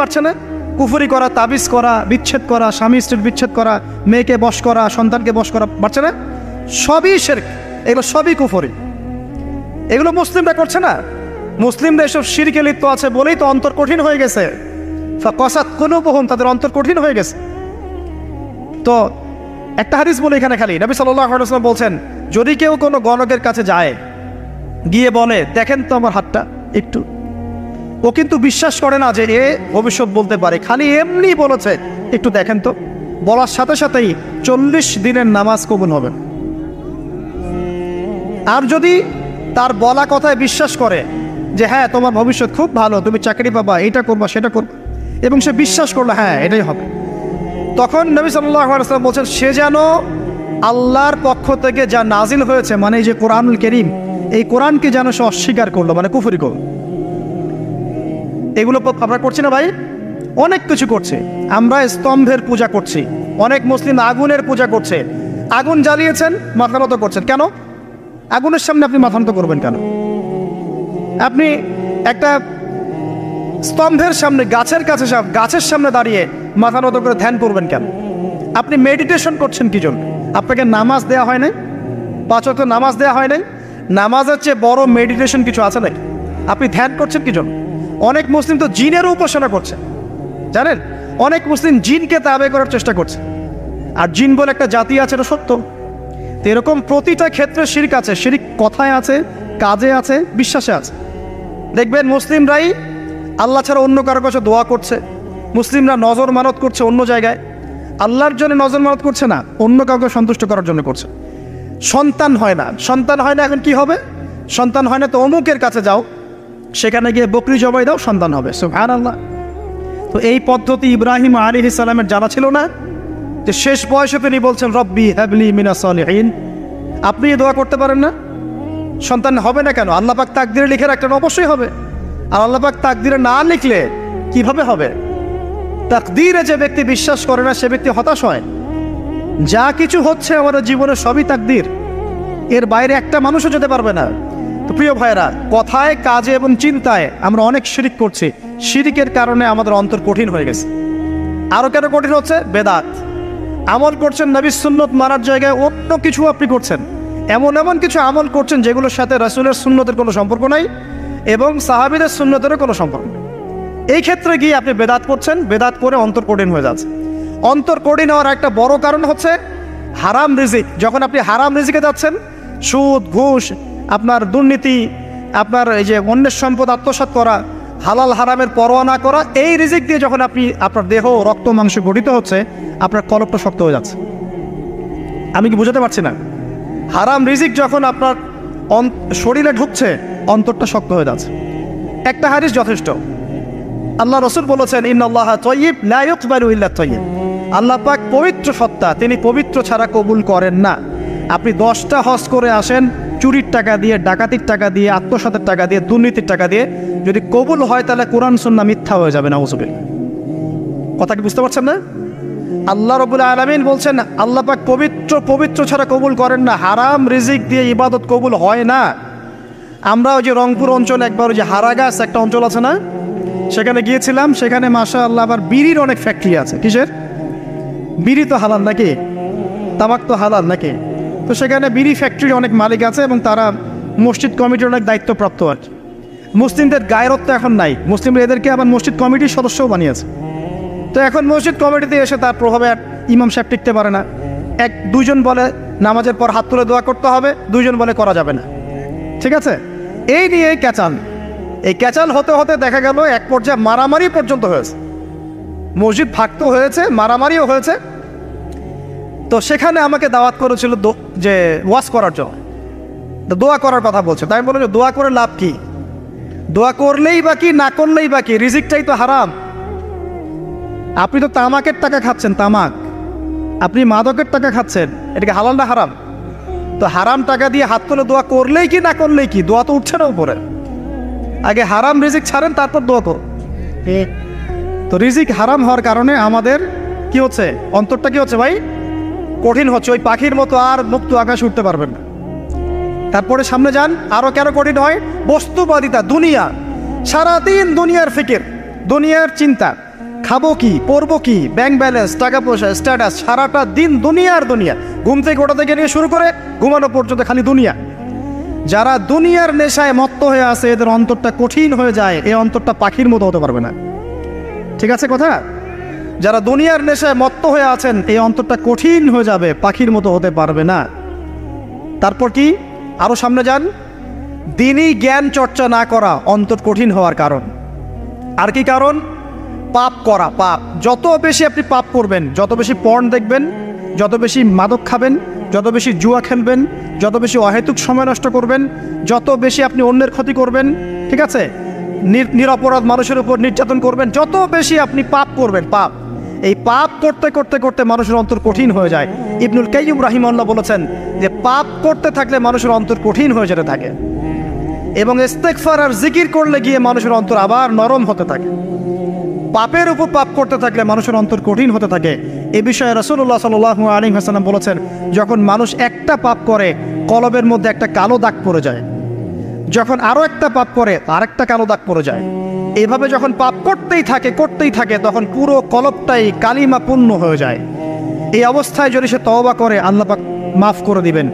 বাড়ছে না? কুফরি করা, তাবিজ করা, বিচ্ছেদ করা, স্বামী স্ত্রীর বিচ্ছেদ করা, মেয়েকে বশ করা, সন্তানকে বশ করা, বাড়ছে না? সবই শিরক, এগুলো সবই কুফরি। এগুলো মুসলিমরা করছে না। মুসলিমরা এসব শিরকে লিপ্ত আছে বলেই তো অন্তর কঠিন হয়ে গেছে। ফাকাসাত কুলুবুহুম, তাদের অন্তর কঠিন হয়ে গেছে। তো একটা হাদিস বলে এখানে খালি, নবী সাল্লাল্লাহু আলাইহি ওয়াসাল্লাম বলছেন, যদি কেউ কোনো গণকের কাছে যায়, গিয়ে বলে দেখেন তো আমার হাতটা একটু, ও কিন্তু বিশ্বাস করে না যে এ ভবিষ্যৎ বলতে পারে, খালি এমনি বলেছে একটু দেখেন তো, বলার সাথে সাথেই 40 দিনের নামাজ কবুল হবে। আর যদি তার বলা কথায় বিশ্বাস করে যে হ্যাঁ তোমার ভবিষ্যৎ খুব ভালো, তুমি চাকরি পাবা, এটা করবা সেটা করবা, এবং সে বিশ্বাস করলো হ্যাঁ এটাই হবে, তখন নবী সাল্লাল্লাহু আলাইহি ওয়াসাল্লাম বলছেন সে যেন আল্লাহর পক্ষ থেকে যা নাজিল হয়েছে, মানে এই যে কোরআনুল কারীম, এই কোরআনকে যেন সে অস্বীকার করলো, মানে কুফরি করলো। এগুলো আমরা করছি না ভাই? অনেক কিছু করছে। আমরা স্তম্ভের পূজা করছি, অনেক মুসলিম আগুনের পূজা করছে। আগুন জ্বালিয়েছেন, মাথা নত করছেন কেন? আগুনের সামনে আপনি মাথা নত করবেন কেন? আপনি একটা স্তম্ভের সামনে, গাছের কাছে, গাছের সামনে দাঁড়িয়ে মাথা নত করে ধ্যান করবেন কেন? আপনি মেডিটেশন করছেন কি জন্য? আপনাকে নামাজ দেওয়া হয় নাই? 5 ওয়াক্ত নামাজ দেওয়া হয় নাই? নামাজের চেয়ে বড় মেডিটেশন কিছু আছে নাকি? আপনি ধ্যান করছেন কি জন্য? অনেক মুসলিম তো জিনেরও উপাসনা করছে, জানেন? অনেক মুসলিম জিনকে তাবে করার চেষ্টা করছে। আর জিন বলে একটা জাতি আছে, এটা সত্য। তো এরকম প্রতিটা ক্ষেত্রে শিরক আছে। শিরক কথায় আছে, কাজে আছে, বিশ্বাসে আছে। দেখবেন মুসলিমরাই আল্লাহ ছাড়া অন্য কারো কাছে দোয়া করছে, মুসলিমরা নজর মানত করছে অন্য জায়গায়, আল্লাহর জন্য নজর মানত করছে না, অন্য কাউকে সন্তুষ্ট করার জন্য করছে। সন্তান হয় না, সন্তান হয় না, এখন কি হবে? সন্তান হয় না তো অমুকের কাছে যাও, সেখানে গিয়ে বকরি জবাই দাও, সন্তান হবে। সুবহানাল্লাহ। তো এই পদ্ধতি ইব্রাহিম আলাইহিস সালামের জানা ছিল না যে শেষ বয়সে তিনি বলছেন রব্বি হাবলি মিনাস সালিহিন? আপনি দোয়া করতে পারেন না? সন্তান হবে না কেন? আল্লাহ পাক তাকদিরে লিখে রাখলেন, অবশ্যই হবে। আর আল্লাহ পাক তাকদিরে না লিখলে কিভাবে হবে? তাকদিরে যে ব্যক্তি বিশ্বাস করে না সে ব্যক্তি হতাশ হয়। যা কিছু হচ্ছে আমাদের জীবনে সবই তাকদির, এর বাইরে একটা মানুষও যেতে পারবে না। তো প্রিয় ভাইরা, কথায়, কাজে এবং চিন্তায় আমরা অনেক শিরিক করছি। শিরিকের কারণে আমাদের অন্তর কঠিন হয়ে গেছে। আরও কেন কঠিন হচ্ছে? বেদাত। আমল করছেন নবীর সুন্নত মানার জায়গায় অন্য কিছু আপনি করছেন, এমন এমন কিছু আমল করছেন যেগুলোর সাথে রাসূলের সুন্নতের কোনো সম্পর্ক নাই এবং সাহাবীদের সুন্নতেরও কোনো সম্পর্ক নেই। এই ক্ষেত্রে গিয়ে আপনি বেদাত করছেন, বেদাত করে অন্তর কঠিন হয়ে যাচ্ছে। অন্তর কঠিন হওয়ার একটা বড় কারণ হচ্ছে হারাম রিজিক। যখন আপনি হারাম রিজিকে যাচ্ছেন, সুদ, ঘুষ, আপনার দুর্নীতি, আপনার এই যে অন্যের সম্পদ আত্মসাৎ করা, হালাল হারামের পরোয়া না করা, এই রিজিক দিয়ে যখন আপনি আপনার দেহ, রক্ত, মাংস গঠিত হচ্ছে, আপনার কলবটা শক্ত হয়ে যাচ্ছে। আমি কি বুঝাতে পারছি না? হারাম রিজিক যখন আপনার শরীরে ঢুকছে, অন্তরটা শক্ত হয়ে যাচ্ছে। একটা হাদিস যথেষ্ট। আল্লাহ রাসূল বলেছেন ইন্নাল্লাহা তাইয়্যিব লা ইকবালু ইল্লা তাইয়্যিব। আল্লাহ পাক পবিত্র সত্তা, তিনি পবিত্র ছাড়া কবুল করেন না। আপনি 10টা হজ করে আসেন, চুরির টাকা দিয়ে, ডাকাতির টাকা দিয়ে, আত্মসাতের টাকা দিয়ে, দুর্নীতির টাকা দিয়ে, যদি কবুল হয় তাহলে কোরআন সুন্নাহ মিথ্যা হয়ে যাবে। নাউযুবিল্লাহ। কথা কি বুঝতে পারছেন না? আল্লাহ রাব্বুল আলামিন বলছেন আল্লাহ পাক পবিত্র, পবিত্র ছাড়া কবুল করেন না। হারাম রিজিক দিয়ে ইবাদত কবুল হয় না। আমরা ওই যে রংপুর অঞ্চলে একবার ওই যে হারাগাছ একটা অঞ্চল আছে না, সেখানে গিয়েছিলাম। সেখানে মাশাআল্লাহ আবার বিড়ির অনেক ফ্যাক্টরি আছে। কিসের? বিড়ি তো হালাল নাকি? তামাক তো হালাল নাকি? তো সেখানে বিড়ি ফ্যাক্টরির অনেক মালিক আছে এবং তারা মসজিদ কমিটির অনেক দায়িত্বপ্রাপ্ত আর কি। মুসলিমদের গায়রত্ব এখন নাই, মুসলিমরা এদেরকে আবার মসজিদ কমিটির সদস্যও বানিয়েছে। তো এখন মসজিদ কমিটিতে এসে তার প্রভাবে আর ইমাম সাহেব টিকতে পারে না। দুইজন বলে নামাজের পর হাত তুলে দোয়া করতে হবে, দুইজন বলে করা যাবে না। ঠিক আছে? এই নিয়ে ক্যাচাল, এই ক্যাচাল হতে হতে দেখা গেল এক পর্যায়ে মারামারি পর্যন্ত হয়েছে। মসজিদ ভাগতো হয়েছে, মারামারিও হয়েছে। তো সেখানে আমাকে দাওয়াত করেছিল যে ওয়াজ করার জন্য, দোয়া করার কথা বলছে। তাই আমি বললাম যে দোয়া করে লাভ কি? দোয়া করলেই বা কি, না করলেই বা কি? রিজিকটাই তো হারাম। আপনি তো তামাকের টাকা খাচ্ছেন, তামাক। আপনি মাদকের টাকা খাচ্ছেন, এটাকে হালাল না হারাম? তো হারাম টাকা দিয়ে হাত তুলে দোয়া করলেই কি, না করলেই কি? দোয়া তো উঠছে না উপরে। আগে হারাম রিজিক ছাড়েন, তারপর দোয়া করুন। তো রিজিক হারাম হওয়ার কারণে আমাদের কি হচ্ছে? অন্তরটা কি হচ্ছে ভাই? কঠিন হচ্ছে। ওই পাখির মতো আর মুক্ত আকাশে উঠতে পারবেন না। তারপরে সামনে যান, আরো কেন কঠিন হয়? বস্তুবাদিতা, দুনিয়া। সারাদিন দুনিয়ার ফিকির, দুনিয়ার চিন্তা। খাবো কি, পরবো কি, ব্যাংক ব্যালেন্স, টাকা পয়সা, স্ট্যাটাস, সারাটা দিন দুনিয়ার দুনিয়া। ঘুম থেকে ওঠা থেকে নিয়ে শুরু করে ঘুমানো পর্যন্ত খালি দুনিয়া। যারা দুনিয়ার নেশায় মত্ত হয়ে আছে এদের অন্তরটা কঠিন হয়ে যায়, এই অন্তরটা পাখির মতো হতে পারবে না। ঠিক আছে কথা? যারা দুনিয়ার নেশায় মত্ত হয়ে আছেন এই অন্তরটা কঠিন হয়ে যাবে, পাখির মতো হতে পারবে না। তারপর কি, আরো সামনে যান, দিনই জ্ঞান চর্চা না করা অন্তর কঠিন হওয়ার কারণ। আর কি কারণ? পাপ করা, পাপ। যত বেশি আপনি পাপ করবেন, যত বেশি পর্ন দেখবেন, যত বেশি মাদক খাবেন, যত বেশি জুয়া খেলবেন, যত বেশি অহেতুক সময় নষ্ট করবেন, যত বেশি আপনি অন্যের ক্ষতি করবেন, ঠিক আছে, নিরপরাধ মানুষের উপর নির্যাতন করবেন, যত বেশি আপনি পাপ করবেন, পাপ, এই পাপ করতে করতে করতে মানুষের অন্তর কঠিন হয়ে যায়। ইবনুল কাইয়্যিম রাহিমাহুল্লাহ বলেছেন যে পাপ করতে থাকলে মানুষের অন্তর কঠিন হয়ে যেতে থাকে, এবং ইস্তেগফার আর জিকির করলে গিয়ে মানুষের অন্তর আবার নরম হতে থাকে। পাপের উপর পাপ করতে থাকলে মানুষের অন্তর কঠিন হতে থাকে। এ বিষয়ে রাসূলুল্লাহ সাল্লাল্লাহু আলাইহি ওয়াসাল্লাম বলেছেন, যখন মানুষ একটা পাপ করে কলবের মধ্যে একটা কালো দাগ পড়ে যায়, যখন আরও একটা পাপ করে আরেকটা কালো দাগ পড়ে যায়। এইভাবে যখন পাপ করতেই থাকে তখন পুরো কলবটাই কালিমাপূর্ণ হয়ে যায়। এই অবস্থায় যদি সে তওবা করে আল্লাহ পাক মাফ করে দিবেন।